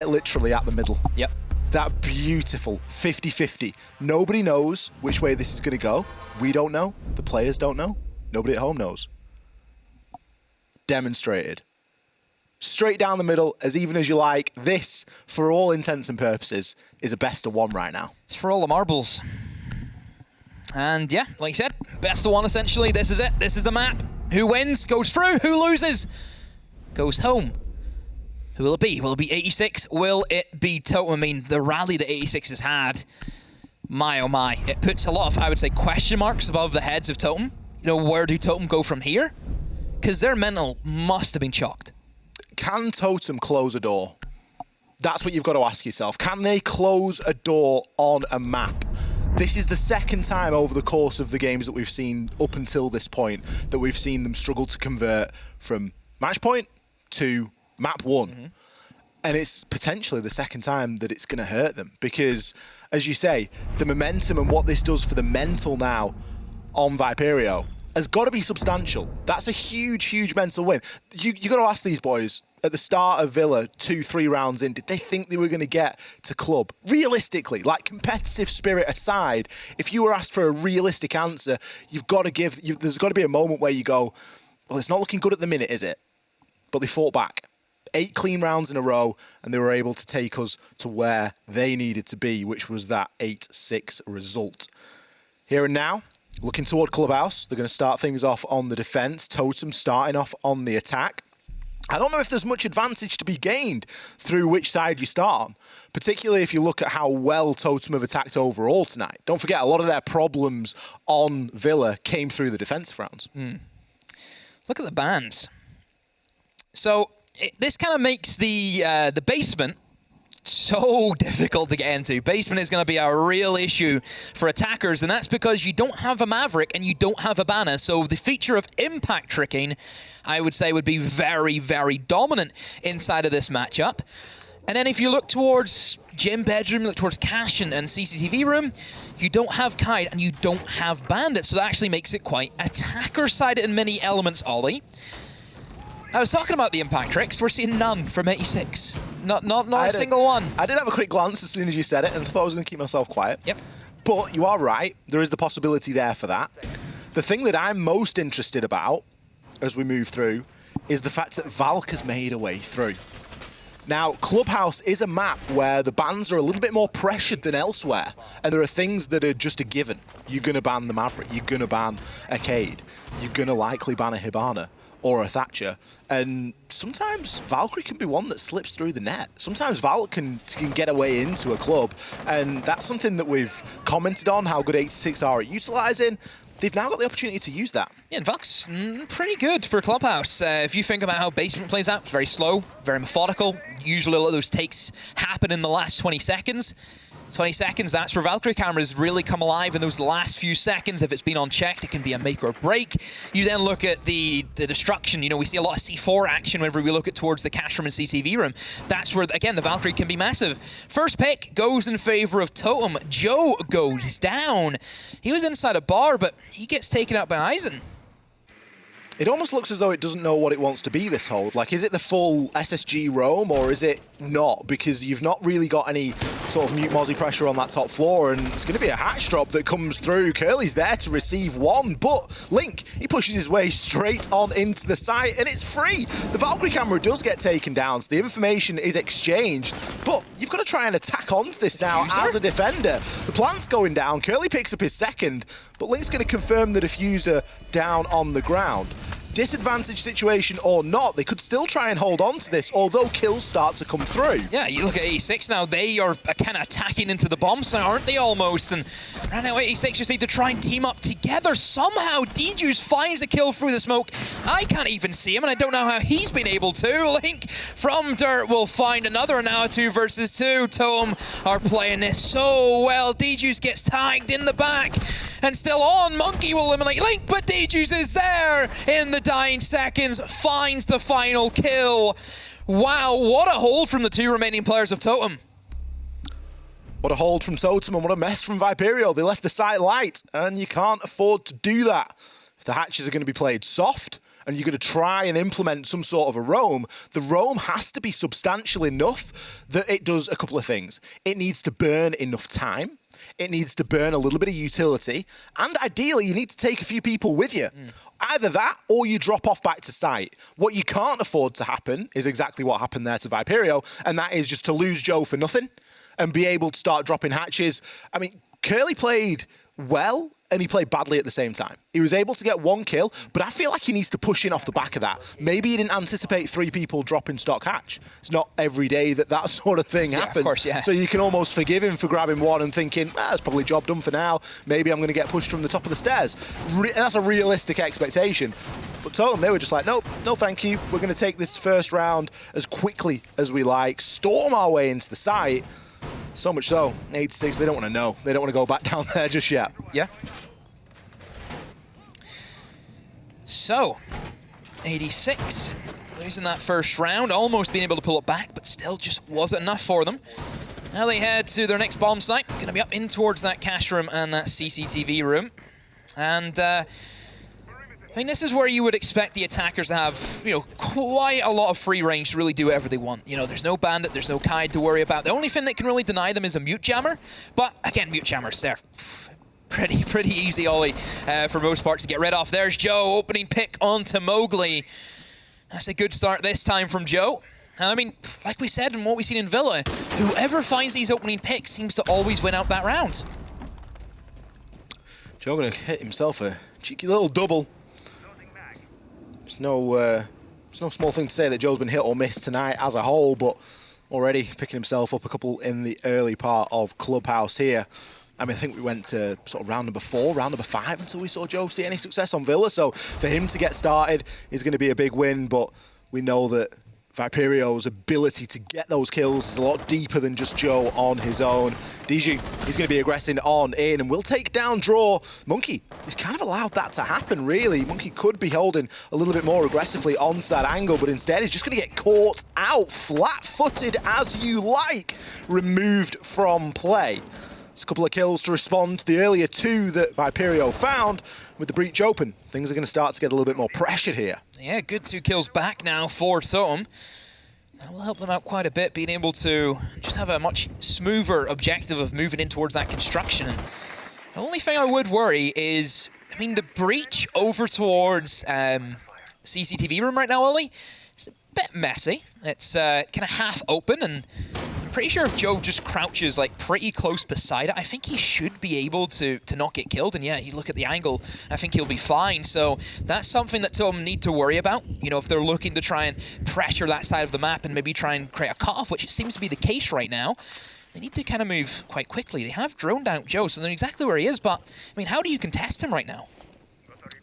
literally at the middle. Yep. That beautiful 50-50. Nobody knows which way this is going to go. We don't know. The players don't know. Nobody at home knows. Demonstrated. Straight down the middle, as even as you like. This, for all intents and purposes, is a best of one right now. It's for all the marbles. And yeah, like you said, best of one essentially. This is it. This is the map. Who wins goes through. Who loses goes home. Who will it be? Will it be 86? Will it be Totem? I mean, the rally that 86 has had, my oh my, it puts a lot of, I would say, question marks above the heads of Totem. You know, where do Totem go from here? Because their mental must have been shocked. Can Totem close a door? That's what you've got to ask yourself. Can they close a door on a map? This is the second time over the course of the games that we've seen up until this point that we've seen them struggle to convert from match point to map one. Mm-hmm. And it's potentially the second time that it's going to hurt them because, as you say, the momentum and what this does for the mental now on Viperio has got to be substantial. That's a huge, huge mental win. You got to ask these boys, at the start of Villa, 2-3 rounds in, did they think they were going to get to club? Realistically, like competitive spirit aside, if you were asked for a realistic answer, you've got to give, there's got to be a moment where you go, well, it's not looking good at the minute, is it? But they fought back. 8 clean rounds in a row, and they were able to take us to where they needed to be, which was that 8-6 result. Here and now, looking toward Clubhouse, they're going to start things off on the defense. Totem starting off on the attack. I don't know if there's much advantage to be gained through which side you start on, particularly if you look at how well Totem have attacked overall tonight. Don't forget, a lot of their problems on Villa came through the defensive rounds. Look at the bans. So this kind of makes the basement so difficult to get into. Basement is going to be a real issue for attackers, and that's because you don't have a Maverick and you don't have a banner. So the feature of impact tricking, I would say, would be very, very dominant inside of this matchup. And then if you look towards Gym Bedroom, look towards Cash and CCTV Room, you don't have Kite and you don't have Bandit. So that actually makes it quite attacker-sided in many elements, Ollie. I was talking about the impact tricks. We're seeing none from 86. Not a single one. I did have a quick glance as soon as you said it, and I thought I was going to keep myself quiet. Yep. But you are right. There is the possibility there for that. The thing that I'm most interested about as we move through is the fact that Valk has made a way through. Now, Clubhouse is a map where the bans are a little bit more pressured than elsewhere, and there are things that are just a given. You're going to ban the Maverick. You're going to ban a Cade. You're going to likely ban a Hibana or a Thatcher. And sometimes Valkyrie can be one that slips through the net. Sometimes Valk can get a way into a club, and that's something that we've commented on, how good 86 are at utilising. They've now got the opportunity to use that. Yeah, and Valk's pretty good for Clubhouse. If you think about how Basement plays out, it's very slow, very methodical. Usually a lot of those takes happen in the last 20 seconds. 20 seconds, that's where Valkyrie cameras really come alive in those last few seconds. If it's been unchecked, it can be a make or break. You then look at the destruction. You know, we see a lot of C4 action whenever we look at towards the cash room and CCV room. That's where, again, the Valkyrie can be massive. First pick goes in favor of Totem. Joe goes down. He was inside a bar, but he gets taken out by Eisen. It almost looks as though it doesn't know what it wants to be this hold. Like, is it the full SSG roam or is it not? Because you've not really got any sort of mute Mozzie pressure on that top floor, and it's going to be a hatch drop that comes through. Curly's there to receive one, but Link, he pushes his way straight on into the site, and it's free. The Valkyrie camera does get taken down, so the information is exchanged, but you've got to try and attack onto this now as a defender. The plant's going down. Curly picks up his second, but Link's going to confirm the diffuser down on the ground. Disadvantage situation or not, they could still try and hold on to this, although kills start to come through. Yeah, you look at 86 now, they are kind of attacking into the bomb site, aren't they, almost? And right now 86 just need to try and team up together. Somehow D-Juice finds the kill through the smoke. I can't even see him, and I don't know how he's been able to. Link from Dirt will find another, now 2 versus 2. Totem are playing this so well. D-Juice gets tagged in the back, and still on. Monkey will eliminate Link, but D-Juice is there in the dying seconds, finds the final kill. Wow, what a hold from the 2 remaining players of Totem. What a hold from Totem and what a mess from Viperio. They left the site light, and you can't afford to do that. If the hatches are going to be played soft and you're going to try and implement some sort of a roam, the roam has to be substantial enough that it does a couple of things. It needs to burn enough time. It needs to burn a little bit of utility. And ideally, you need to take a few people with you. Either that or you drop off back to site. What you can't afford to happen is exactly what happened there to Viperio, and that is just to lose Joe for nothing and be able to start dropping hatches. I mean, Curly played well, and he played badly at the same time. He was able to get one kill, but I feel like he needs to push in off the back of that. Maybe he didn't anticipate 3 people dropping stock hatch. It's not every day that that sort of thing happens. Of course, yeah. So you can almost forgive him for grabbing one and thinking, that's probably job done for now. Maybe I'm going to get pushed from the top of the stairs. That's a realistic expectation. But Totem, they were just like, nope, no thank you. We're going to take this first round as quickly as we like, storm our way into the site. So much so, 86, they don't want to know. They don't want to go back down there just yet. Yeah. So, 86 losing that first round, almost being able to pull it back, but still just wasn't enough for them. Now they head to their next bomb site. Going to be up in towards that cash room and that CCTV room. And I mean, this is where you would expect the attackers to have, you know, quite a lot of free range to really do whatever they want. You know, there's no bandit, there's no Kaid to worry about. The only thing that can really deny them is a mute jammer. But again, mute jammers, they're pretty easy, Ollie, for most parts to get rid of. There's Joe, opening pick onto Mowgli. That's a good start this time from Joe. And I mean, like we said and what we've seen in Villa, whoever finds these opening picks seems to always win out that round. Joe gonna hit himself a cheeky little double. It's no small thing to say that Joe's been hit or missed tonight as a whole, but already picking himself up a couple in the early part of Clubhouse here. I mean, I think we went to sort of round number 4, round number 5 until we saw Joe see any success on Villa. So for him to get started is going to be a big win, but we know that Viperio's ability to get those kills is a lot deeper than just Joe on his own. DG, he's going to be aggressing on in and will take down draw. Monkey, he's kind of allowed that to happen, really. Monkey could be holding a little bit more aggressively onto that angle, but instead he's just going to get caught out, flat-footed as you like, removed from play. It's a couple of kills to respond to the earlier 2 that Viperio found. With the breach open, things are going to start to get a little bit more pressured here. Yeah, good 2 kills back now for Totem. That will help them out quite a bit, being able to just have a much smoother objective of moving in towards that construction. And the only thing I would worry is, I mean, the breach over towards CCTV room right now, Ollie, it's a bit messy. It's kind of half open, and pretty sure if Joe just crouches like pretty close beside it, I think he should be able to not get killed. And yeah, you look at the angle, I think he'll be fine. So that's something that Totem need to worry about. You know, if they're looking to try and pressure that side of the map and maybe try and create a cutoff, which seems to be the case right now, they need to kind of move quite quickly. They have droned out Joe, so they know exactly where he is. But I mean, how do you contest him right now?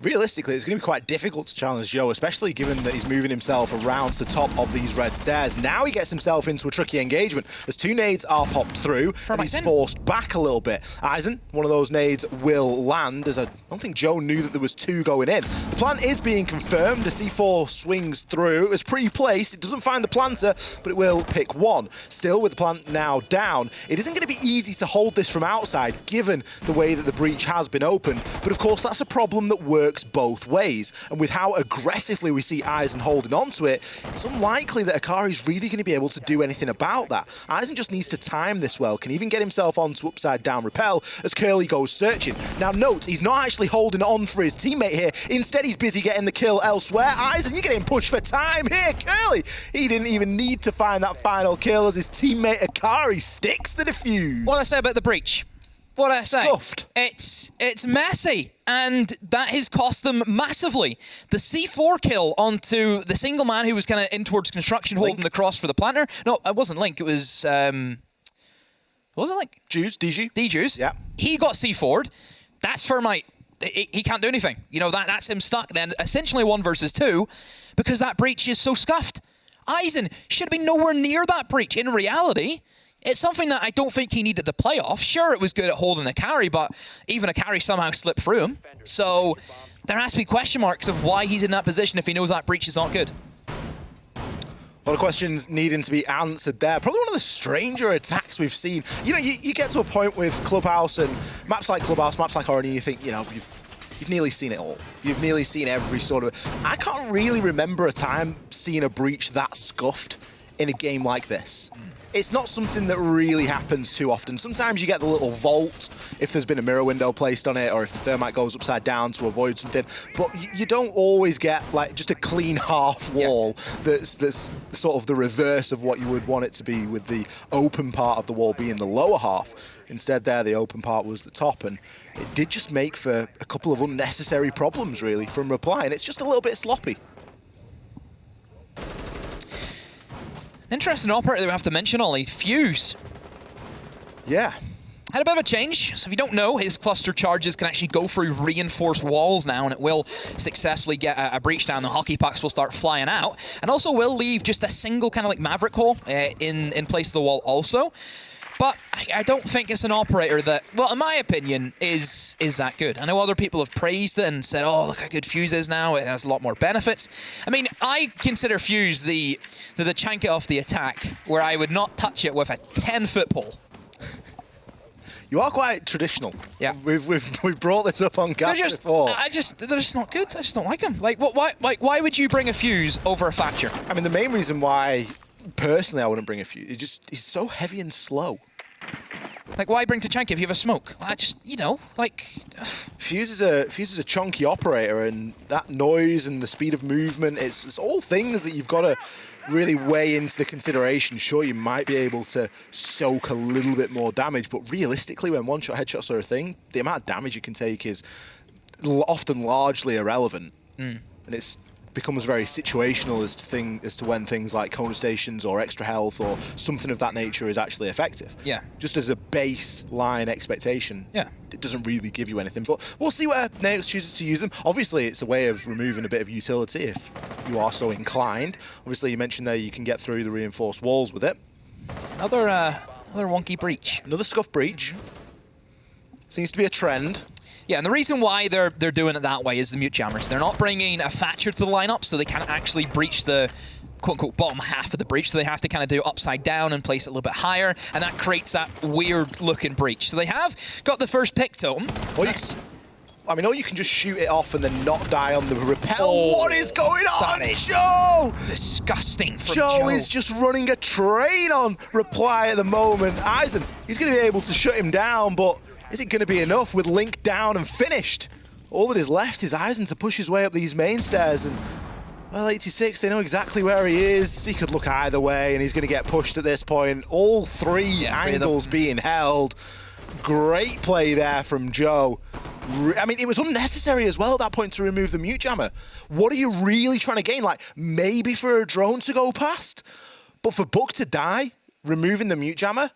Realistically, it's going to be quite difficult to challenge Joe, especially given that he's moving himself around the top of these red stairs. Now he gets himself into a tricky engagement as 2 nades are popped through and he's forced back a little bit. Eisen, one of those nades will land, as I don't think Joe knew that there was 2 going in. The plant is being confirmed. The C4 swings through. It was pre-placed. It doesn't find the planter, but it will pick 1. Still, with the plant now down, it isn't going to be easy to hold this from outside, given the way that the breach has been opened. But of course, that's a problem that works both ways, and with how aggressively we see Eisen holding onto it, it's unlikely that Akari's really going to be able to do anything about that. Eisen just needs to time this well, can even get himself onto upside down rappel as Curly goes searching. Now note, he's not actually holding on for his teammate here, instead he's busy getting the kill elsewhere. Eisen, you're getting pushed for time here. Curly, he didn't even need to find that final kill as his teammate Akari sticks the defuse. What did I say about the breach? What did I say? Scuffed. It's messy, and that has cost them massively. The C4 kill onto the single man who was kind of in towards construction, Link. holding the cross for the planter. No, it wasn't Link. It was was it Link? Juice, DG. D-Juice. Yeah. He got C4'd. That's Thermite. He can't do anything. You know, that's him stuck then. Essentially 1 versus 2, because that breach is so scuffed. Eisen should have been nowhere near that breach. In reality, it's something that I don't think he needed to play off. Sure, it was good at holding a carry, but even a carry somehow slipped through him. So there has to be question marks of why he's in that position if he knows that breach is not good. A lot of questions needing to be answered there. Probably one of the stranger attacks we've seen. You know, you get to a point with Clubhouse and maps like Clubhouse, maps like Orange, you think, you know, you've nearly seen it all. You've nearly seen every sort of... I can't really remember a time seeing a breach that scuffed in a game like this. It's not something that really happens too often. Sometimes you get the little vault if there's been a mirror window placed on it or if the thermite goes upside down to avoid something. But you don't always get like just a clean half wall that's sort of the reverse of what you would want it to be, with the open part of the wall being the lower half. Instead there, the open part was the top, and it did just make for a couple of unnecessary problems, really, from Reply, and it's just a little bit sloppy. Interesting operator that we have to mention, Ollie, Fuse. Yeah. Had a bit of a change. So if you don't know, his cluster charges can actually go through reinforced walls now, and it will successfully get a breach down. The hockey pucks will start flying out, and also will leave just a single kind of like Maverick hole in place of the wall also. But I don't think it's an operator that, well, in my opinion, is that good. I know other people have praised it and said, oh, look how good Fuse is now. It has a lot more benefits. I mean, I consider Fuse the Chanka off the attack, where I would not touch it with a 10-foot pole. You are quite traditional. Yeah, we've brought this up on Gas before. They're just not good. I just don't like them. Like, why would you bring a Fuse over a Thatcher? I mean, the main reason why, personally, I wouldn't bring a Fuse, he's so heavy and slow. Like, why bring Tachanka if you have a smoke? I just, you know, like... Fuse is a chunky operator, and that noise and the speed of movement, it's all things that you've got to really weigh into the consideration. Sure, you might be able to soak a little bit more damage, but realistically, when one-shot headshots are a thing, the amount of damage you can take is often largely irrelevant. And it's becomes very situational as to when things like corner stations or extra health or something of that nature is actually effective. Yeah. Just as a baseline expectation, it doesn't really give you anything. But we'll see where Naox chooses to use them. Obviously, it's a way of removing a bit of utility if you are so inclined. Obviously, you mentioned there you can get through the reinforced walls with it. Another wonky breach. Another scuff breach. Seems to be a trend. Yeah, and the reason why they're doing it that way is the mute jammers. They're not bringing a Thatcher to the lineup, so they can't actually breach the quote-unquote bottom half of the breach, so they have to kind of do it upside down and place it a little bit higher, and that creates that weird-looking breach. So they have got the first pick totem. I mean, or you can just shoot it off and then not die on the rappel. Oh, what is going on, Joe? Disgusting from Joe. Joe is just running a train on Reply at the moment. Eisen, he's going to be able to shut him down, but is it going to be enough with Link down and finished? All that is left is Eisen to push his way up these main stairs, and well, 86, they know exactly where he is. He could look either way, and he's going to get pushed at this point. All three angles being held. Great play there from Joe. I mean, it was unnecessary as well at that point to remove the mute jammer. What are you really trying to gain? Like, maybe for a drone to go past? But for Buck to die, removing the mute jammer?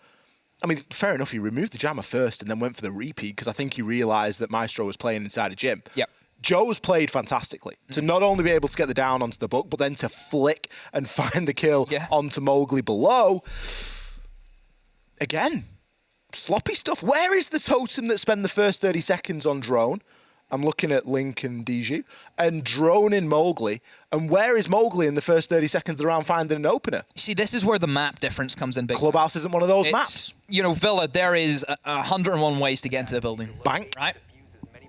I mean, fair enough, he removed the jammer first and then went for the repeat because I think he realised that Maestro was playing inside a gym. Yep. Joe's played fantastically to not only be able to get the down onto the Buck, but then to flick and find the kill onto Mowgli below. Again, sloppy stuff. Where is the totem that spent the first 30 seconds on drone? I'm looking at Link and Diju. And drone in Mowgli. And where is Mowgli in the first 30 seconds around finding an opener? See, this is where the map difference comes in big. Clubhouse isn't one of those maps. You know, Villa, there is 101 ways to get into the building. Bank. Right?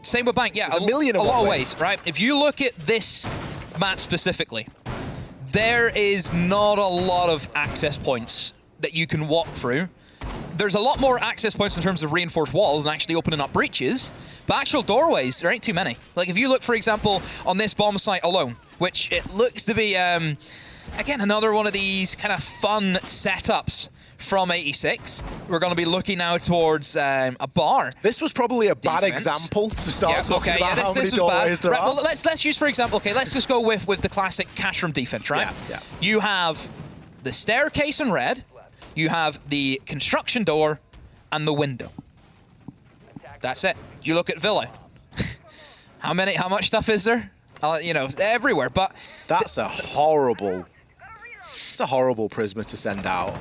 Same with Bank, yeah. There's a million of lot of ways, right? If you look at this map specifically, there is not a lot of access points that you can walk through. There's a lot more access points in terms of reinforced walls and actually opening up breaches, but actual doorways, there ain't too many. Like if you look, for example, on this bomb site alone, which it looks to be, again, another one of these kind of fun setups from 86. We're going to be looking now towards a bar. This was probably a bad example to start talking about how many doorways there are. Well, let's use, for example, let's just go with the classic cash room defense, right? Yeah. You have the staircase in red, you have the construction door, and the window. That's it. You look at Villa. How much stuff is there? You know, everywhere. But that's a horrible. It's a horrible Prisma to send out.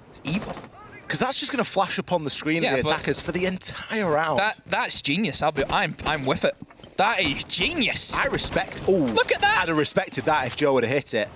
It's evil. Because that's just going to flash up on the screen of the attackers for the entire round. That's genius. I'm with it. That is genius. I respect. Oh, look at that. I'd have respected that if Joe would have hit it.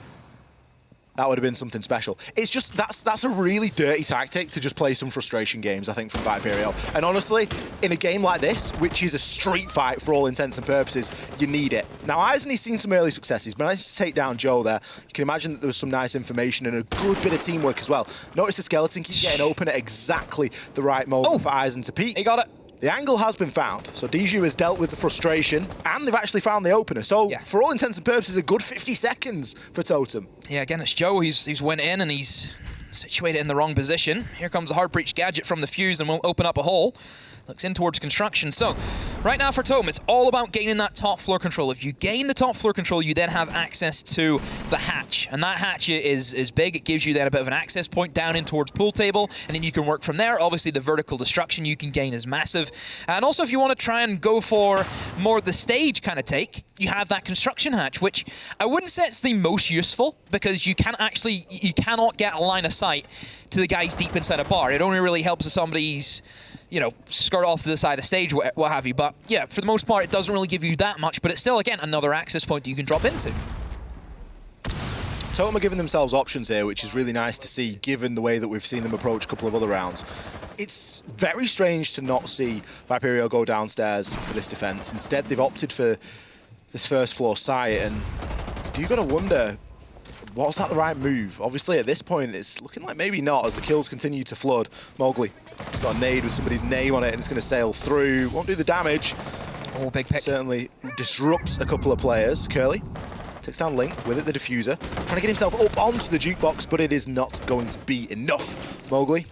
That would have been something special. It's just, that's a really dirty tactic to just play some frustration games, I think, from Viperio. And honestly, in a game like this, which is a street fight for all intents and purposes, you need it. Now, Eisen's seen some early successes, but nice to take down Joe there. You can imagine that there was some nice information and a good bit of teamwork as well. Notice the skeleton keeps getting open at exactly the right moment for Eisen to peek. He got it. The angle has been found, so DJU has dealt with the frustration, and they've actually found the opener. So, for all intents and purposes, a good 50 seconds for Totem. Yeah, again, it's Joe. He's went in, and he's situated in the wrong position. Here comes a hard breach gadget from the fuse, and will open up a hole. Looks in towards construction. So, right now for Totem, it's all about gaining that top floor control. If you gain the top floor control, you then have access to the hatch. And that hatch is big. It gives you then a bit of an access point down in towards pool table, and then you can work from there. Obviously, the vertical destruction you can gain is massive. And also, if you want to try and go for more of the stage kind of take, you have that construction hatch, which I wouldn't say it's the most useful, because you cannot get a line of sight to the guys deep inside a bar. It only really helps if somebody's, you know, skirt off to the side of stage, what have you. But yeah, for the most part, it doesn't really give you that much, but it's still, again, another access point that you can drop into. Totem are giving themselves options here, which is really nice to see, given the way that we've seen them approach a couple of other rounds. It's very strange to not see Viperio go downstairs for this defense. Instead, they've opted for this first floor site, and you got to wonder, was that the right move? Obviously, at this point, it's looking like maybe not, as the kills continue to flood. Mowgli, he's got a nade with somebody's name on it, and it's going to sail through. Won't do the damage. Oh, big pick. Certainly disrupts a couple of players. Curly takes down Link, with it the diffuser. Trying to get himself up onto the jukebox, but it is not going to be enough. Mowgli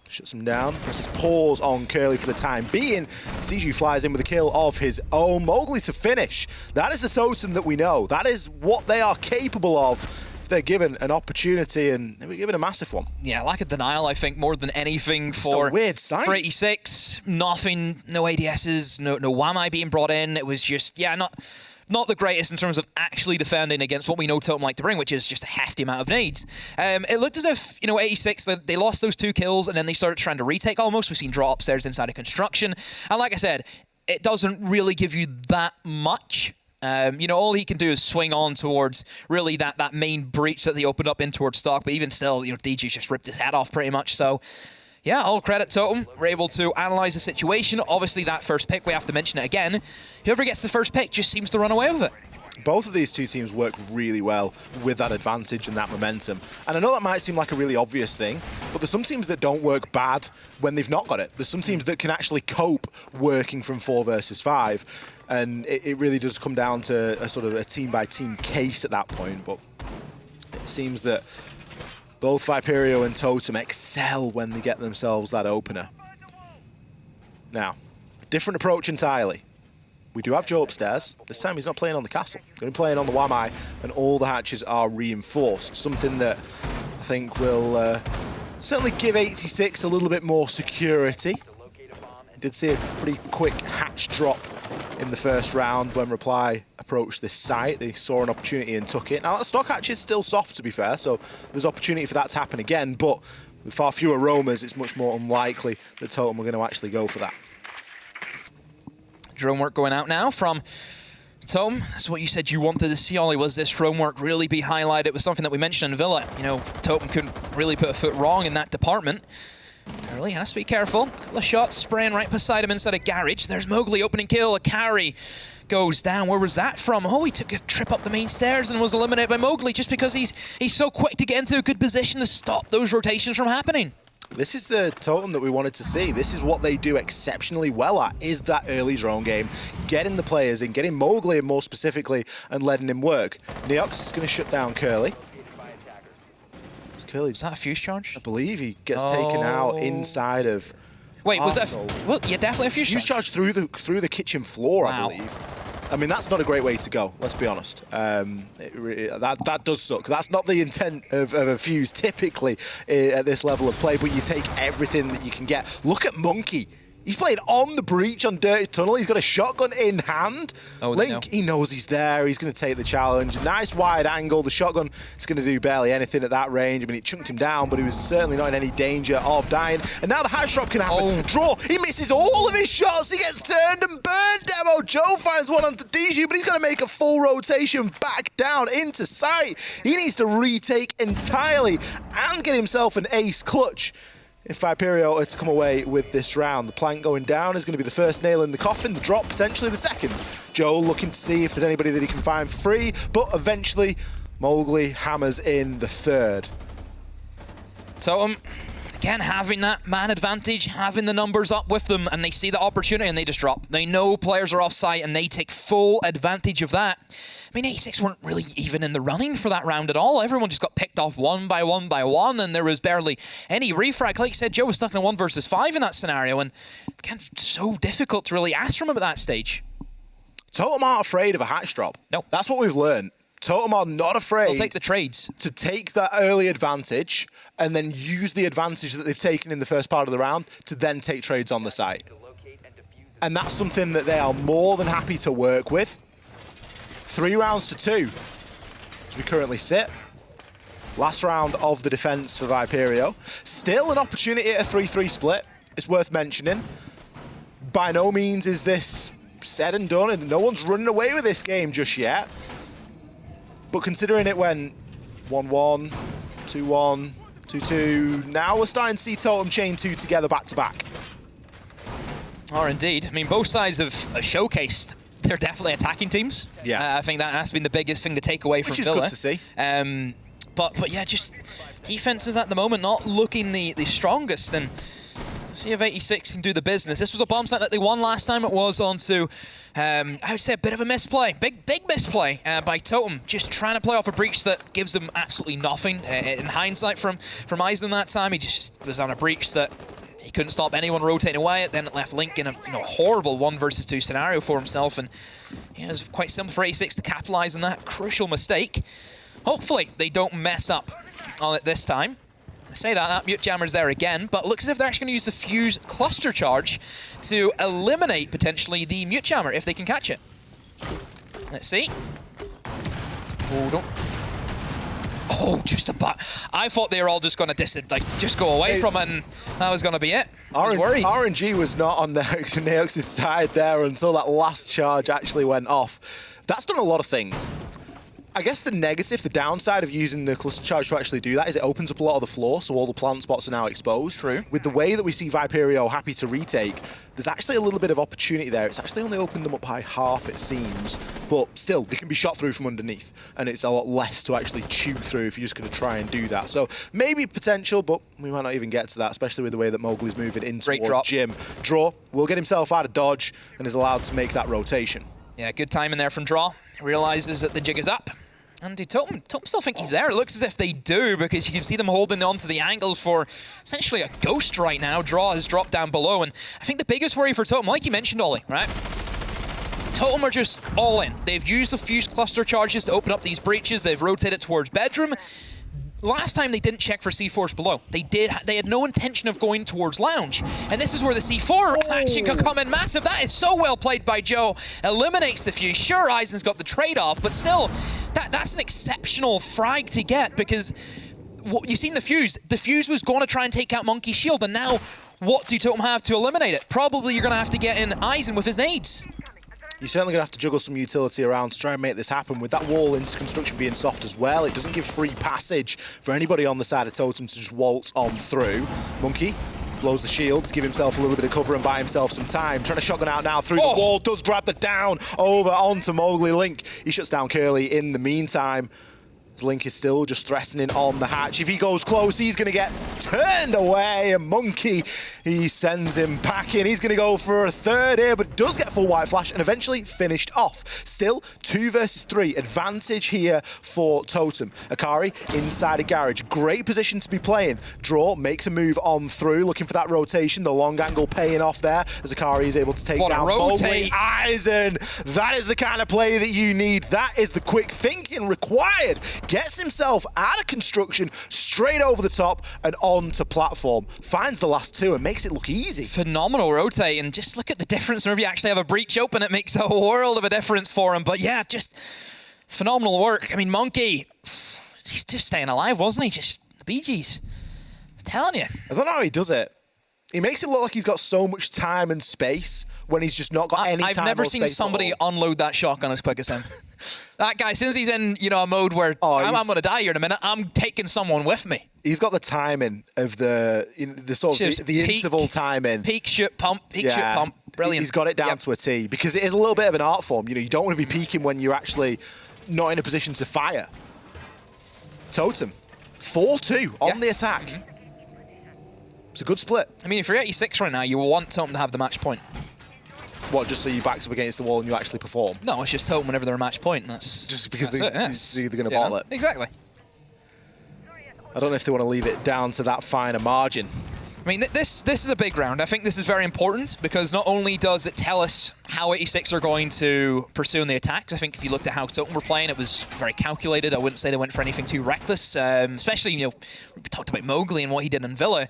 shuts him down, presses pause on Curly for the time being. Stiju flies in with a kill of his own. Mowgli to finish. That is the Totem that we know. That is what they are capable of if they're given an opportunity, and they were given a massive one. Yeah, lack of denial, I think, more than anything for, weird sign. For 86. Nothing, no ADSs, no WAMI being brought in. It was just, yeah, not the greatest in terms of actually defending against what we know Totem like to bring, which is just a hefty amount of nades. It looked as if, you know, 86, they lost those 2 kills, and then they started trying to retake almost. We've seen draw upstairs inside of construction. And like I said, it doesn't really give you that much. You know, all he can do is swing on towards really that main breach that they opened up in towards stock. But even still, you know, DJ's just ripped his head off pretty much. So, yeah, all credit Totem. We're able to analyze the situation. Obviously, that first pick, we have to mention it again. Whoever gets the first pick just seems to run away with it. Both of these two teams work really well with that advantage and that momentum. And I know that might seem like a really obvious thing, but there's some teams that don't work bad when they've not got it. There's some teams that can actually cope working from 4 versus 5. And it really does come down to a sort of a team-by-team case at that point. But it seems that both Viperio and Totem excel when they get themselves that opener. Now, different approach entirely. We do have Joe upstairs. This time he's not playing on the castle. He's going to be playing on the WAMI, and all the hatches are reinforced. Something that I think will certainly give 86 a little bit more security. Did see a pretty quick hatch drop in the first round when Reply approached this site. They saw an opportunity and took it. Now, that stock hatch is still soft, to be fair, so there's opportunity for that to happen again, but with far fewer roamers, it's much more unlikely that Totem are going to actually go for that. Drone work going out now from Totem. That's what you said you wanted to see, Ollie, was this drone work really be highlighted. It was something that we mentioned in Villa. You know, Totem couldn't really put a foot wrong in that department. Really has to be careful. A couple of shots spraying right beside him inside a garage. There's Mowgli, opening kill. A carry goes down. Where was that from? Oh, he took a trip up the main stairs and was eliminated by Mowgli just because he's so quick to get into a good position to stop those rotations from happening. This is the Totem that we wanted to see. This is what they do exceptionally well at, is that early drone game. Getting the players in, getting Mowgli in more specifically, and letting him work. Neox is going to shut down Curly. Is that a fuse charge? I believe he gets taken out inside of Wait, Arsenal. Was that... Well, yeah, definitely a fuse charge through the kitchen floor, wow. I believe. I mean, that's not a great way to go, let's be honest. That does suck. That's not the intent of a fuse typically at this level of play, but you take everything that you can get. Look at Monkey. He's playing on the breach on Dirty Tunnel. He's got a shotgun in hand. Oh, Link, he knows he's there. He's going to take the challenge. Nice wide angle. The shotgun is going to do barely anything at that range. I mean, it chunked him down, but he was certainly not in any danger of dying. And now the hatch drop can happen. Oh. Draw. He misses all of his shots. He gets turned and burned. Demo. Joe finds one onto Diju, but he's going to make a full rotation back down into sight. He needs to retake entirely and get himself an ace clutch. If Viperio is to come away with this round, the plank going down is going to be the first nail in the coffin, the drop potentially the second. Joe looking to see if there's anybody that he can find free, but eventually Mowgli hammers in the third. So, again, having that man advantage, having the numbers up with them, and they see the opportunity and they just drop. They know players are off site and they take full advantage of that. I mean, 86 weren't really even in the running for that round at all. Everyone just got picked off one by one, and there was barely any refrag. Like you said, Joe was stuck in a 1 versus 5 in that scenario, and again, so difficult to really ask from him at that stage. Totem aren't afraid of a hatch drop. No. That's what we've learned. Totem are not afraid. They'll take the trades. To take that early advantage and then use the advantage that they've taken in the first part of the round to then take trades on the site. And that's something that they are more than happy to work with. 3 rounds to 2, as we currently sit. Last round of the defense for Viperio. Still an opportunity at a 3-3 split. It's worth mentioning. By no means is this said and done, and no one's running away with this game just yet. But considering it went 1-1, 2-1, 2-2, now we're starting to see Totem chain 2 together back-to-back. Or indeed. I mean, both sides have showcased they're definitely attacking teams. Yeah. I think that has been the biggest thing to take away from Villa. Which is good to see. But yeah, just defenses at the moment not looking the strongest. And let's see if 86 can do the business. This was a bomb site that they won last time. It was onto, I would say, a bit of a misplay. Big misplay by Totem. Just trying to play off a breach that gives them absolutely nothing. In hindsight from Eisen that time, he just was on a breach that he couldn't stop anyone rotating away. It then left Link in a horrible 1 versus 2 scenario for himself. And it was quite simple for 86 to capitalize on that crucial mistake. Hopefully they don't mess up on it this time. I say that mute jammer's there again, but it looks as if they're actually going to use the fuse cluster charge to eliminate potentially the mute jammer if they can catch it. Let's see. Oh, don't. Oh, just about. I thought they were all just going to just go away from it, and that was going to be it. I was worried. RNG was not on Neox's side there until that last charge actually went off. That's done a lot of things. I guess the negative, the downside of using the cluster charge to actually do that is it opens up a lot of the floor, so all the plant spots are now exposed. True. With the way that we see Viperio happy to retake, there's actually a little bit of opportunity there. It's actually only opened them up by half, it seems, but still, they can be shot through from underneath, and it's a lot less to actually chew through if you're just going to try and do that. So maybe potential, but we might not even get to that, especially with the way that Mowgli's moving in toward Jim. Draw will get himself out of dodge and is allowed to make that rotation. Yeah, good timing there from Draw. Realizes that the jig is up. And do Totem still think he's there? It looks as if they do, because you can see them holding on to the angles for essentially a ghost right now. Draw has dropped down below, and I think the biggest worry for Totem, like you mentioned, Ollie, right? Totem are just all in. They've used the fuse cluster charges to open up these breaches. They've rotated towards bedroom. Last time they didn't check for C4s below. They had no intention of going towards lounge. And this is where the C4 action could come in massive. That is so well played by Joe. Eliminates the fuse. Sure, Eisen's got the trade-off, but still, that's an exceptional frag to get, because you've seen the fuse. The fuse was going to try and take out Monkey's shield, and now what do Totem have to eliminate it? Probably you're going to have to get in Eisen with his nades. You're certainly going to have to juggle some utility around to try and make this happen. With that wall into construction being soft as well, it doesn't give free passage for anybody on the side of Totem to just waltz on through. Monkey blows the shield to give himself a little bit of cover and buy himself some time. Trying to shotgun out now through the wall, does grab the down over onto Mowgli. Link, he shuts down Curly in the meantime. Link is still just threatening on the hatch. If he goes close, he's going to get turned away. And Monkey, he sends him packing. He's going to go for a third here, but does get full white flash and eventually finished off. Still 2 versus 3. Advantage here for Totem. Akari inside a garage. Great position to be playing. Draw makes a move on through, looking for that rotation. The long angle paying off there as Akari is able to take down Mowgli. Eisen, that is the kind of play that you need. That is the quick thinking required. gets himself out of construction, straight over the top and onto platform. Finds the last two and makes it look easy. Phenomenal rotate, and just look at the difference whenever you actually have a breach open. It makes a world of a difference for him. But yeah, just phenomenal work. I mean, Monkey, he's just staying alive, wasn't he? Just the Bee Gees. I'm telling you. I don't know how he does it. He makes it look like he's got so much time and space when he's just not got any time. I've never seen somebody unload that shotgun as quick as him. That guy, since he's in, a mode where I'm going to die here in a minute, I'm taking someone with me. He's got the timing of the interval timing. Peak, shoot, pump, shoot, pump. Brilliant. He's got it down to a T because it is a little bit of an art form. You don't want to be peaking when you're actually not in a position to fire. Totem, 4-2 on the attack. It's a good split. I mean, if you're 86 right now, you want Totem to have the match point. What, just so your back's up against the wall and you actually perform? No, it's just Totem whenever they're a match point. And that's just because they're going to bottle it. Exactly. I don't know if they want to leave it down to that finer margin. I mean, this is a big round. I think this is very important because not only does it tell us how 86 are going to pursue in the attacks, I think if you looked at how Totem were playing, it was very calculated. I wouldn't say they went for anything too reckless, especially, we talked about Mowgli and what he did in Villa.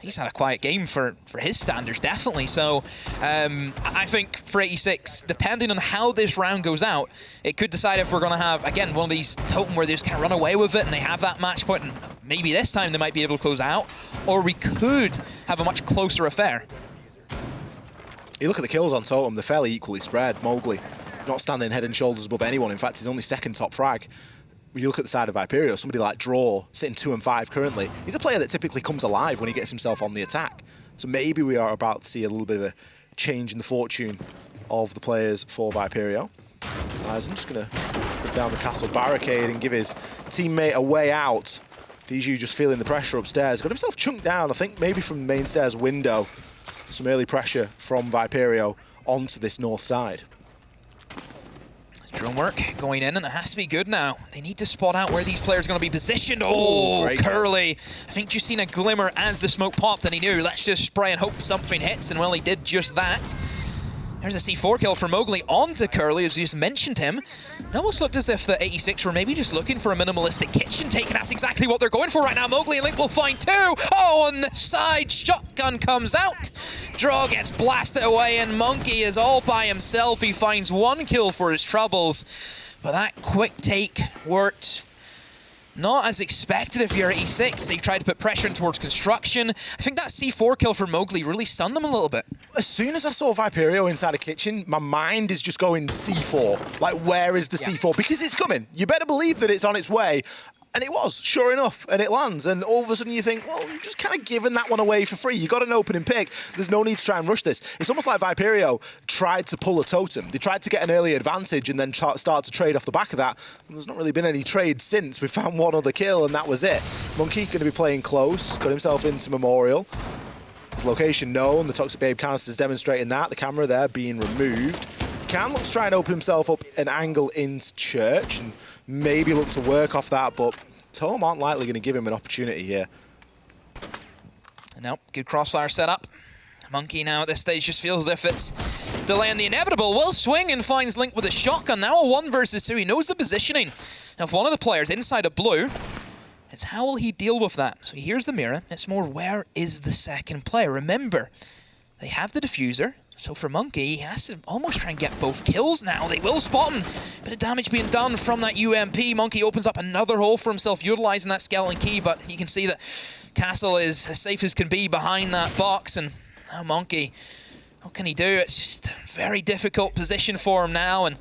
He's had a quiet game for his standards, definitely. So I think for 86, depending on how this round goes out, it could decide if we're going to have, again, one of these Totem where they just kind of run away with it and they have that match point, and maybe this time they might be able to close out, or we could have a much closer affair. You look at the kills on Totem, they're fairly equally spread. Mowgli not standing head and shoulders above anyone. In fact, he's only second top frag. When you look at the side of Viperio, somebody like Draw, sitting 2 and 5 currently, he's a player that typically comes alive when he gets himself on the attack. So maybe we are about to see a little bit of a change in the fortune of the players for Viperio. I'm just going to put down the castle barricade and give his teammate a way out. Diju just feeling the pressure upstairs. Got himself chunked down, I think maybe from the main stairs window. Some early pressure from Viperio onto this north side. Drone work going in, and it has to be good now. They need to spot out where these players are going to be positioned. Oh, Curly. I think just seen a glimmer as the smoke popped, and he knew, let's just spray and hope something hits, and well, he did just that. There's a C4 kill for Mowgli onto Curly, as you just mentioned him. It almost looked as if the 86 were maybe just looking for a minimalistic kitchen take, and that's exactly what they're going for right now. Mowgli and Link will find 2. Oh, on the side, shotgun comes out. Draw gets blasted away, and Monkey is all by himself. He finds 1 kill for his troubles, but that quick take worked not as expected if you're 86. They tried to put pressure in towards construction. I think that C4 kill for Mowgli really stunned them a little bit. As soon as I saw Viperio inside a kitchen, my mind is just going C4. Like, where is the C4? Because it's coming. You better believe that it's on its way. And it was, sure enough, and it lands. And all of a sudden you think, well, you're just kind of giving that one away for free. You got an opening pick. There's no need to try and rush this. It's almost like Viperio tried to pull a Totem. They tried to get an early advantage and then start to trade off the back of that. And there's not really been any trade since. We found 1 other kill, and that was it. Monkey going to be playing close. Got himself into Memorial. His location known. The Toxic Babe canister's demonstrating that. The camera there being removed. Can look to try and open himself up an angle into Church and maybe look to work off that, but Totem aren't likely going to give him an opportunity here. Nope, good crossfire setup. Monkey now at this stage just feels as if it's delaying the inevitable. Will swing and finds Link with a shotgun. Now a 1 versus 2. He knows the positioning of one of the players inside of blue. It's how will he deal with that? So here's the mirror. It's more, where is the second player? Remember, they have the diffuser. So for Monkey, he has to almost try and get both kills now. They will spot him. Bit of damage being done from that UMP. Monkey opens up another hole for himself, utilizing that skeleton key, but you can see that Castle is as safe as can be behind that box. And now Monkey, what can he do? It's just a very difficult position for him now, and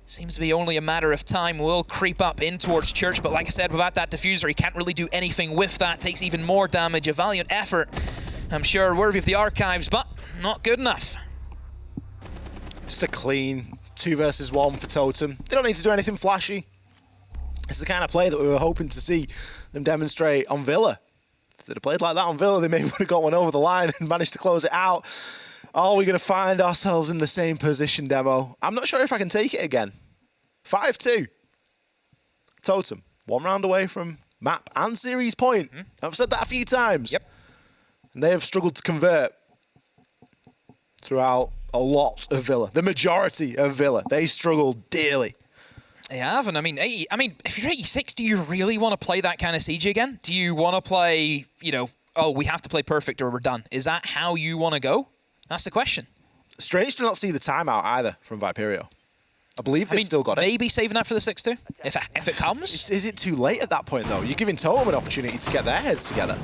seems to be only a matter of time. Will creep up in towards Church, but like I said, without that diffuser, he can't really do anything with that. Takes even more damage. A valiant effort, I'm sure, worthy of the archives, but not good enough. Just a clean 2 versus 1 for Totem. They don't need to do anything flashy. It's the kind of play that we were hoping to see them demonstrate on Villa. If they'd have played like that on Villa, they maybe would have got one over the line and managed to close it out. Are we going to find ourselves in the same position, Demo? I'm not sure if I can take it again. 5-2. Totem, 1 round away from map and series point. I've said that a few times. Yep. And they have struggled to convert throughout a lot of Villa. The majority of Villa. They struggled dearly. They have, and I mean, if you're 86, do you really want to play that kind of siege again? Do you want to play, you know, oh, we have to play perfect or we're done? Is that how you want to go? That's the question. Strange to not see the timeout either from Viperio. I believe they've still got it. Maybe saving that for the 6-2, if it comes. Is it too late at that point, though? You're giving Totem an opportunity to get their heads together.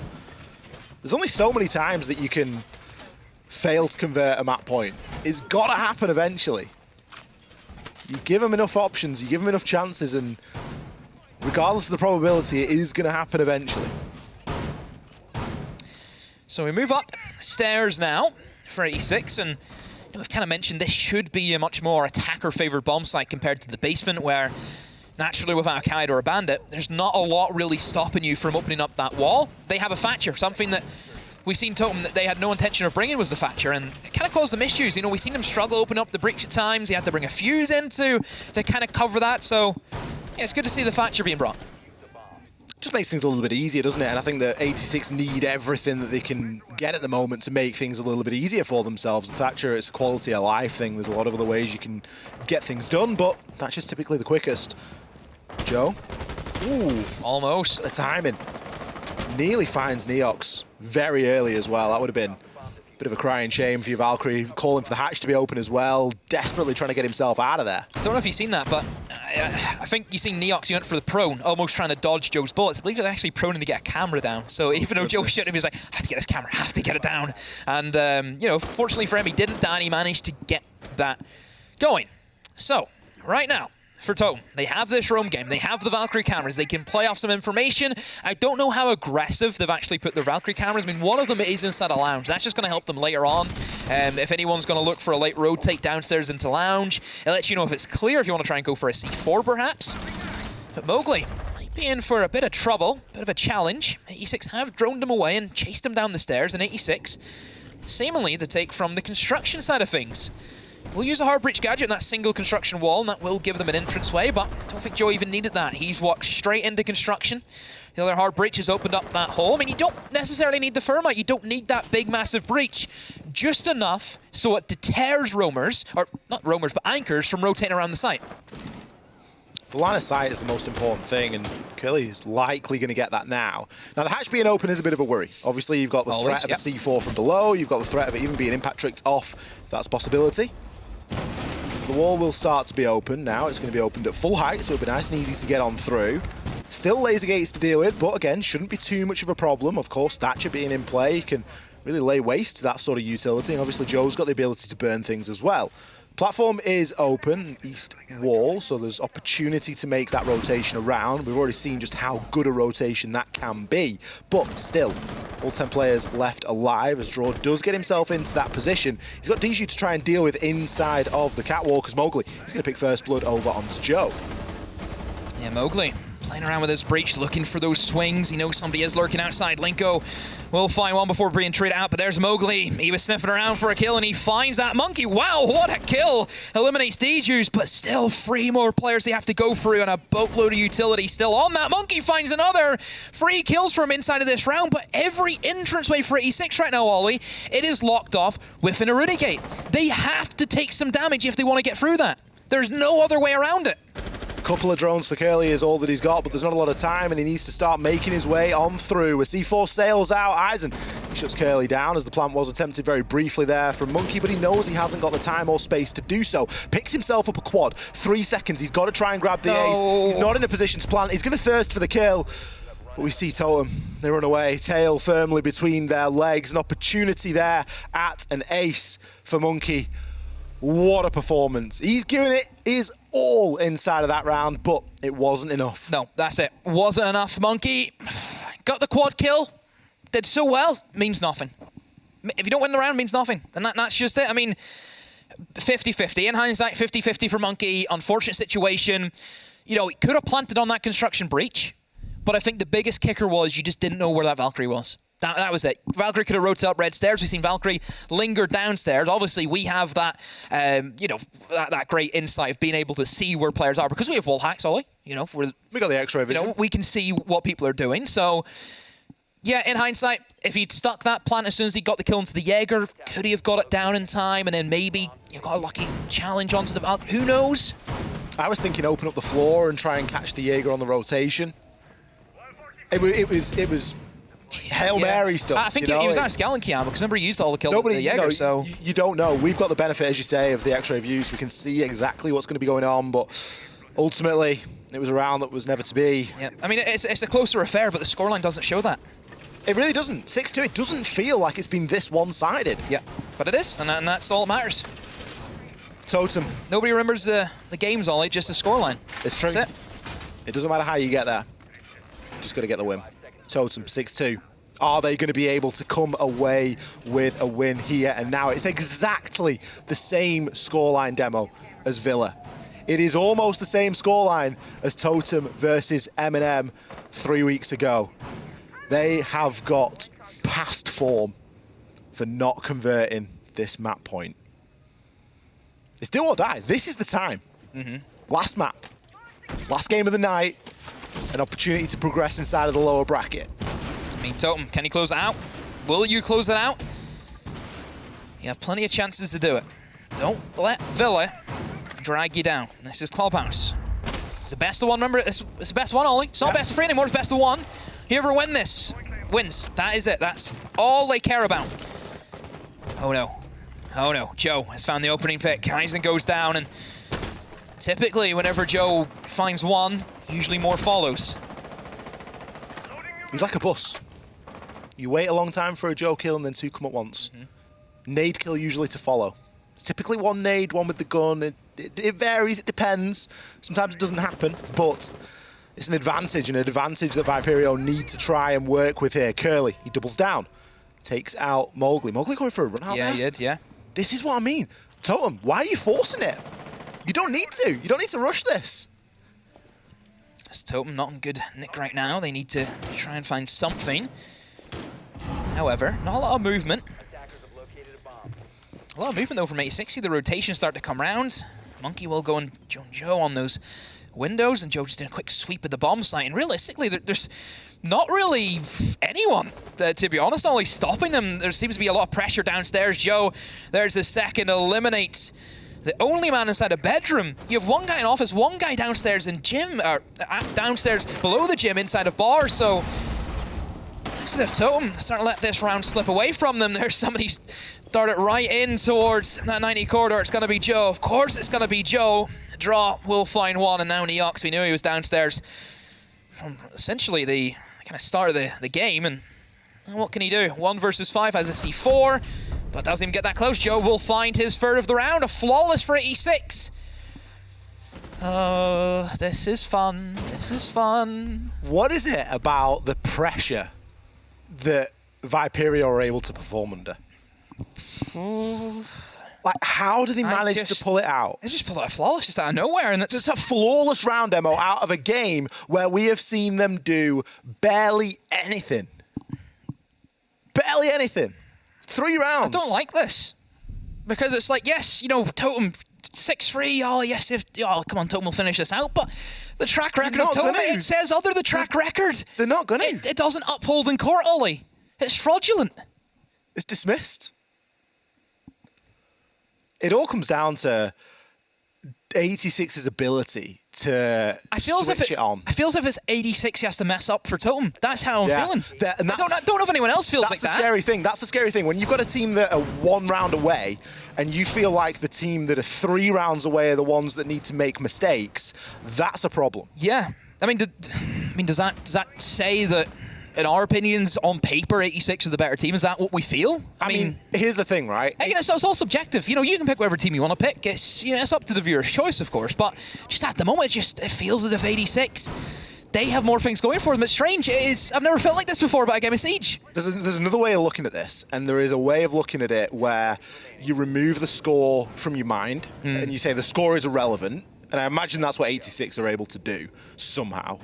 There's only so many times that you can fail to convert a map point. It's got to happen eventually. You give them enough options, you give them enough chances, and regardless of the probability, it is going to happen eventually. So we move up stairs now for 86, and we've kind of mentioned this should be a much more attacker-favored bomb site compared to the basement, where naturally without a kite or a bandit, there's not a lot really stopping you from opening up that wall. They have a Thatcher, something that we've seen Totem that they had no intention of bringing was the Thatcher, and it kind of caused them issues. You know, we've seen them struggle open up the breach at times. He had to bring a fuse in to kind of cover that, so yeah, it's good to see the Thatcher being brought. Just makes things a little bit easier, doesn't it? And I think that 86 need everything that they can get at the moment to make things a little bit easier for themselves. Thatcher, it's a quality of life thing. There's a lot of other ways you can get things done, but Thatcher's typically the quickest. Joe. Ooh. Almost. The timing. Nearly finds Neox very early as well. That would have been a bit of a crying shame for your Valkyrie. Calling for the hatch to be open as well. Desperately trying to get himself out of there. I don't know if you've seen that, but I think you've seen Neox, he went for the prone, almost trying to dodge Joe's bullets. I believe he was actually proning to get a camera down. So even though Joe shot him, he was like, I have to get this camera, I have to get it down. And, you know, fortunately for him, he didn't die and he managed to get that going. So, right now, for Totem, they have this roam game, they have the Valkyrie cameras, they can play off some information. I don't know how aggressive they've actually put their Valkyrie cameras. I mean, one of them is inside a lounge. That's just going to help them later on. If anyone's going to look for a late rotate downstairs into lounge, it lets you know if it's clear, if you want to try and go for a C4 perhaps. But Mowgli might be in for a bit of trouble, a bit of a challenge. 86 have droned him away and chased him down the stairs, and 86 seemingly to take from the construction side of things. We'll use a hard breach gadget in that single construction wall, and that will give them an entranceway, but I don't think Joe even needed that. He's walked straight into construction. The other hard breach has opened up that hole. I mean, you don't necessarily need the thermite. You don't need that big, massive breach. Just enough so it deters roamers, or not roamers, but anchors from rotating around the site. The line of sight is the most important thing, and Curly is likely going to get that now. Now, the hatch being open is a bit of a worry. Obviously, you've got the threat of a C4 from below. You've got the threat of it even being impact tricked off, if that's a possibility. The wall will start to be open now. It's going to be opened at full height, so it'll be nice and easy to get on through. Still laser gates to deal with, but again, shouldn't be too much of a problem. Of course, Thatcher being in play can really lay waste to that sort of utility, and obviously Joe's got the ability to burn things as well. Platform is open, east wall, so there's opportunity to make that rotation around. We've already seen just how good a rotation that can be, but still, all 10 players left alive as Draw does get himself into that position. He's got Dijou to try and deal with inside of the catwalk as Mowgli. He's going to pick first blood over onto Joe. Yeah, Mowgli playing around with his breach, looking for those swings. He knows somebody is lurking outside. Linko will find one before being traded out, but there's Mowgli. He was sniffing around for a kill, and he finds that monkey. Wow, what a kill! Eliminates Dijou's, but still 3 more players they have to go through, and a boatload of utility still on that. Monkey finds another 3 kills from inside of this round, but every entranceway for 86 right now, Ollie, it is locked off with an Irudi gate. They have to take some damage if they want to get through that. There's no other way around it. Couple of drones for Curly is all that he's got, but there's not a lot of time, and he needs to start making his way on through. A C4 sails out. Eisen shuts Curly down as the plant was attempted very briefly there from Monkey, but he knows he hasn't got the time or space to do so. Picks himself up a quad. 3 seconds. He's got to try and grab the ace. He's not in a position to plant. He's going to thirst for the kill. But we see Totem, they run away, tail firmly between their legs. An opportunity there at an ace for Monkey. What a performance. He's given it his all inside of that round, but it wasn't enough. No, that's it. Wasn't enough. Monkey got the quad kill. Did so well. Means nothing. If you don't win the round, means nothing. And that's just it. I mean, 50-50. In hindsight, 50-50 for Monkey. Unfortunate situation. You know, he could have planted on that construction breach, but I think the biggest kicker was you just didn't know where that Valkyrie was. That was it. Valkyrie could have rotated up red stairs. We've seen Valkyrie linger downstairs. Obviously, we have that, you know, that great insight of being able to see where players are because we have wall hacks, Ollie. You know, we got the X-ray vision. You know, we can see what people are doing. So, yeah, in hindsight, if he'd stuck that plant as soon as he got the kill into the Jaeger, could he have got it down in time and then maybe got a lucky challenge onto the Valkyrie? Who knows? I was thinking open up the floor and try and catch the Jaeger on the rotation. It was Hail Mary stuff. I think he was out of Skeleton Key ammo, because remember he used all the kills with the Jaeger, so... You don't know. We've got the benefit, as you say, of the X-ray views. We can see exactly what's going to be going on, but ultimately, it was a round that was never to be. Yeah, I mean, it's a closer affair, but the scoreline doesn't show that. It really doesn't. 6-2, it doesn't feel like it's been this one-sided. Yeah, but it is, and that's all that matters. Totem. Nobody remembers the games, Ollie, just the scoreline. It's true. That's it. It doesn't matter how you get there. Just got to get the win. Totem, 6-2. Are they going to be able to come away with a win here and now? It's exactly the same scoreline demo as Villa. It is almost the same scoreline as Totem versus M&M 3 weeks ago. They have got past form for not converting this map point. It's do or die. This is the time. Last map. Last game of the night. An opportunity to progress inside of the lower bracket. I mean, Totem, can you close it out? Will you close it out? You have plenty of chances to do it. Don't let Villa drag you down. This is Clubhouse. It's the best of one, remember? It's the best of one, Ollie. It's not best of three anymore, it's best of one. Whoever wins this wins. That is it. That's all they care about. Oh no. Oh no. Joe has found the opening pick. Eisen goes down, and typically whenever Joe finds one, usually more follows. He's like a bus. You wait a long time for a Joe kill and then two come at once. Nade kill usually to follow. It's typically one nade, one with the gun. It varies, it depends. Sometimes it doesn't happen, but it's an advantage, and an advantage that Viperio need to try and work with here. Curly, he doubles down. Takes out Mowgli. Mowgli going for a run out there? Yeah, he did, yeah. This is what I mean. Totem, why are you forcing it? You don't need to. You don't need to rush this. It's Totem not in good nick right now. They need to try and find something. However, not a lot of movement. A lot of movement though from 86. See the rotation start to come round. Monkey will go and Joe on those windows, and Joe just did a quick sweep of the bomb site. And realistically, there's not really anyone, to be honest, only stopping them. There seems to be a lot of pressure downstairs. Joe, there's the second, eliminates the only man inside a bedroom. You have one guy in office, one guy downstairs in gym, or downstairs below the gym inside of bar. So looks as if Totem starting to let this round slip away from them. There's somebody started right in towards that 90 corridor. It's going to be Joe. Of course it's going to be Joe. Draw will find one, and now Neox, we knew he was downstairs from essentially the kind of start of the game, and what can he do? 1 versus 5 has a C4, but doesn't even get that close. Joe will find his third of the round, a flawless for 86. Oh, this is fun. This is fun. What is it about the pressure that Viperio are able to perform under? Like, how do they manage to pull it out? They just pull it flawless, just out of nowhere. And it's a flawless round demo out of a game where we have seen them do barely anything. Barely anything. 3 rounds. I don't like this. Because it's like, yes, you know, Totem 6-3. Oh, yes, come on, Totem will finish this out. But the track record of Totem, it says other the track record. They're not going to. It doesn't uphold in court, Ollie. It's fraudulent. It's dismissed. It all comes down to 86's ability to switch it on. I feel as if it's 86 he has to mess up for Totem. That's how I'm feeling. I don't know if anyone else feels like that. That's the scary thing. That's the scary thing. When you've got a team that are 1 round away and you feel like the team that are 3 rounds away are the ones that need to make mistakes, that's a problem. Yeah. I mean, does that say that, in our opinions, on paper, 86 are the better team? Is that what we feel? I mean, here's the thing, right? Again, it's all subjective. You know, you can pick whatever team you want to pick. It's up to the viewer's choice, of course. But just at the moment, it feels as if 86, they have more things going for them. It's strange. I've never felt like this before about a game of Siege. There's another way of looking at this, and there is a way of looking at it where you remove the score from your mind, and you say the score is irrelevant. And I imagine that's what 86 are able to do somehow.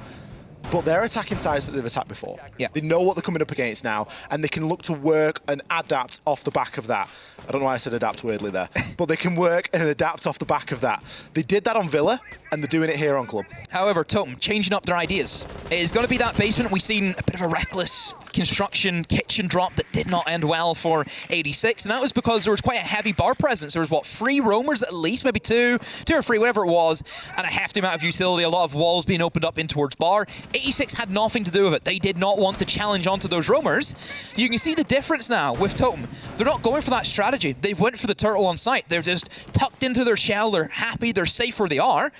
But they're attacking sides that they've attacked before. Yeah. They know what they're coming up against now, and they can look to work and adapt off the back of that. I don't know why I said adapt weirdly there, but they can work and adapt off the back of that. They did that on Villa, and they're doing it here on Club. However, Totem changing up their ideas. It is going to be that basement. We've seen a bit of a reckless construction kitchen drop that did not end well for 86, and that was because there was quite a heavy bar presence. There was, what, 3 roamers at least, maybe 2 or 3, whatever it was, and a hefty amount of utility, a lot of walls being opened up in towards bar. 86 had nothing to do with it. They did not want to challenge onto those roamers. You can see the difference now with Totem. They're not going for that strategy. They've went for the turtle on site. They're just tucked into their shell. They're happy. They're safe where they are.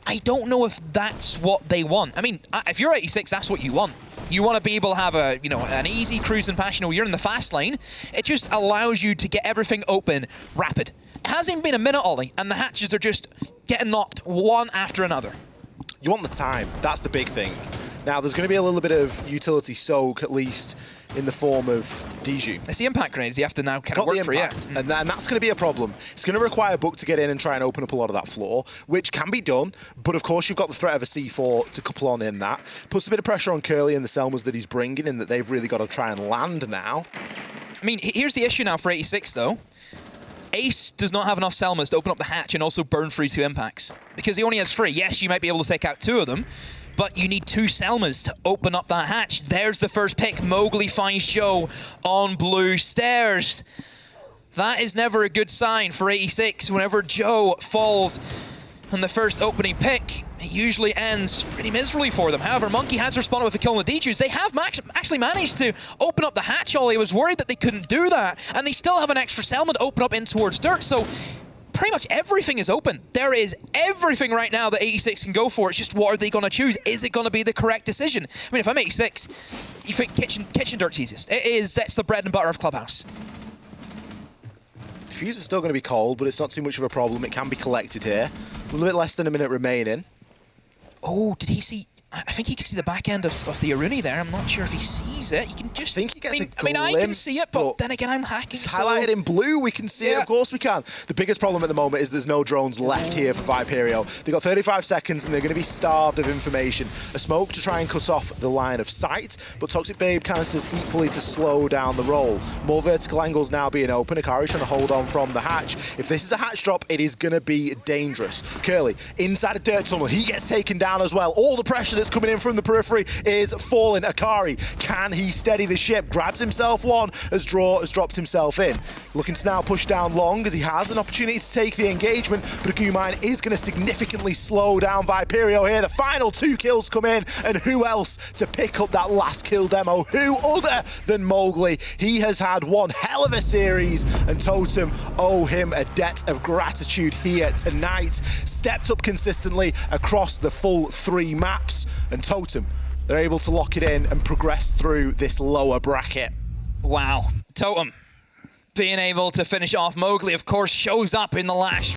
I don't know if that's what they want. I mean, if you're 86, that's what you want. You want to be able to have a, an easy cruising passion where you're in the fast lane. It just allows you to get everything open rapid. It hasn't even been a minute, Ollie, and the hatches are just getting knocked one after another. You want the time. That's the big thing. Now, there's going to be a little bit of utility soak, at least in the form of Diju. It's the impact grenades you have to now kind of work for, yeah. And that's going to be a problem. It's going to require Book to get in and try and open up a lot of that floor, which can be done, but of course you've got the threat of a C4 to couple on in that. Puts a bit of pressure on Curly and the Selmas that he's bringing in, that they've really got to try and land now. I mean, here's the issue now for 86, though. Ace does not have enough Selmas to open up the hatch and also burn through 2 impacts, because he only has 3. Yes, you might be able to take out 2 of them, but you need 2 Selmas to open up that hatch. There's the first pick. Mowgli finds Joe on blue stairs. That is never a good sign for 86. Whenever Joe falls on the first opening pick, it usually ends pretty miserably for them. However, Monkey has responded with a kill on the Dijus. They have actually managed to open up the hatch. Ollie was worried that they couldn't do that, and they still have an extra Selma to open up in towards dirt. So pretty much everything is open. There is everything right now that 86 can go for. It's just, what are they going to choose? Is it going to be the correct decision? I mean, if I'm 86, you think kitchen dirt's easiest. It is. That's the bread and butter of Clubhouse. Fuse is still going to be cold, but it's not too much of a problem. It can be collected here. A little bit less than a minute remaining. Oh, did he see? I think he can see the back end of the Aruni there. I'm not sure if he sees it. You can just... I think he gets a glimpse, I mean, I can see it, but then again, I'm hacking. It's highlighted in blue. We can see it. Of course we can. The biggest problem at the moment is there's no drones left here for Viperio. They've got 35 seconds, and they're going to be starved of information. A smoke to try and cut off the line of sight, but Toxic Babe canisters equally to slow down the roll. More vertical angles now being open. Akari trying to hold on from the hatch. If this is a hatch drop, it is going to be dangerous. Curly, inside a dirt tunnel. He gets taken down as well. All the pressure that's coming in from the periphery is falling. Akari, can he steady the ship? Grabs himself one as Draw has dropped himself in. Looking to now push down long as he has an opportunity to take the engagement, but Agumine is going to significantly slow down Viperio here. The final 2 kills come in, and who else to pick up that last kill demo? Who other than Mowgli? He has had one hell of a series, and Totem owe him a debt of gratitude here tonight. Stepped up consistently across the full 3 maps, and Totem, they're able to lock it in and progress through this lower bracket. Wow. Totem being able to finish off Mowgli, of course, shows up in the last